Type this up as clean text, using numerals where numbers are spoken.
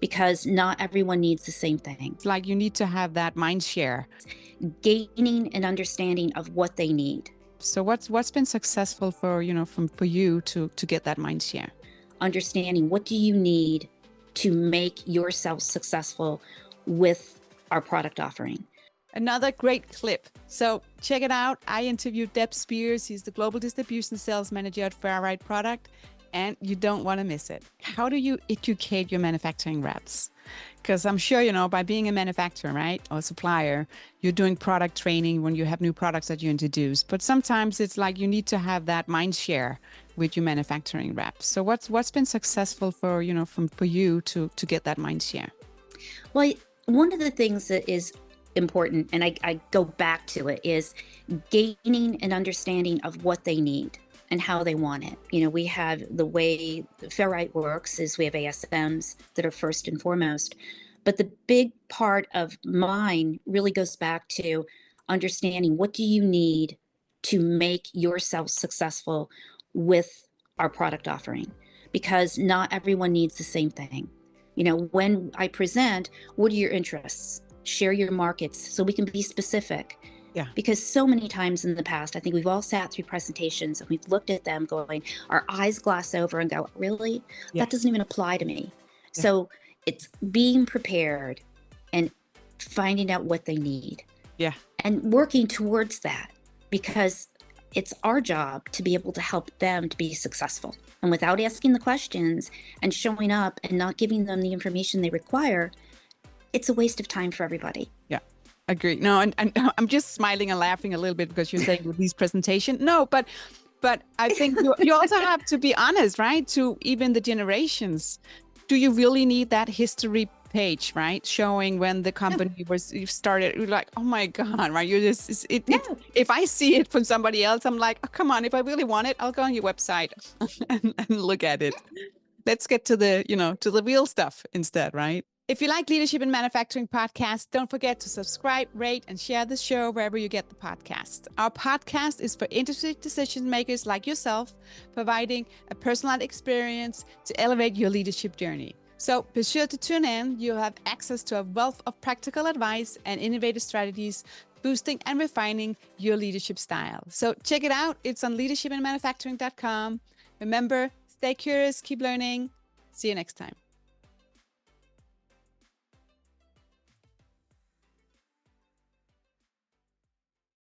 because not everyone needs the same thing. It's like you need to have that mind share. Gaining an understanding of what they need. So what's been successful for you to get that mind share? Understanding what do you need to make yourself successful with our product offering. Another great clip. So check it out. I interviewed Deb Spears. He's the Global Distribution Sales Manager at Fare Rite Product, and you don't want to miss it. How do you educate your manufacturing reps? Because I'm sure, by being a manufacturer, right, or a supplier, you're doing product training when you have new products that you introduce. But sometimes it's like you need to have that mind share with your manufacturing reps. So what's been successful for you to get that mind share? Well, one of the things that is important, and I go back to it, is gaining an understanding of what they need and how they want it. We have the way Fare Rite works is we have ASMs that are first and foremost. But the big part of mine really goes back to understanding what do you need to make yourself successful with our product offering, because not everyone needs the same thing. When I present, what are your interests? Share your markets so we can be specific. Yeah. Because so many times in the past, I think we've all sat through presentations and we've looked at them going, our eyes gloss over and go, really? Yeah. That doesn't even apply to me. Yeah. So it's being prepared and finding out what they need. Yeah. And working towards that, because it's our job to be able to help them to be successful. And without asking the questions and showing up and not giving them the information they require, it's a waste of time for everybody. Yeah. Agree. No, and I'm just smiling and laughing a little bit because you're saying with these presentation. No, but I think you also have to be honest, right? To even the generations. Do you really need that history page, right? Showing when the company you started, you're like, oh my God, right? You're just, if I see it from somebody else, I'm like, oh, come on, if I really want it, I'll go on your website and look at it. Let's get to the real stuff instead, right? If you like Leadership in Manufacturing podcast, don't forget to subscribe, rate, and share the show wherever you get the podcast. Our podcast is for industry decision makers like yourself, providing a personalized experience to elevate your leadership journey. So be sure to tune in. You'll have access to a wealth of practical advice and innovative strategies, boosting and refining your leadership style. So check it out. It's on leadershipinmanufacturing.com. Remember, stay curious, keep learning. See you next time.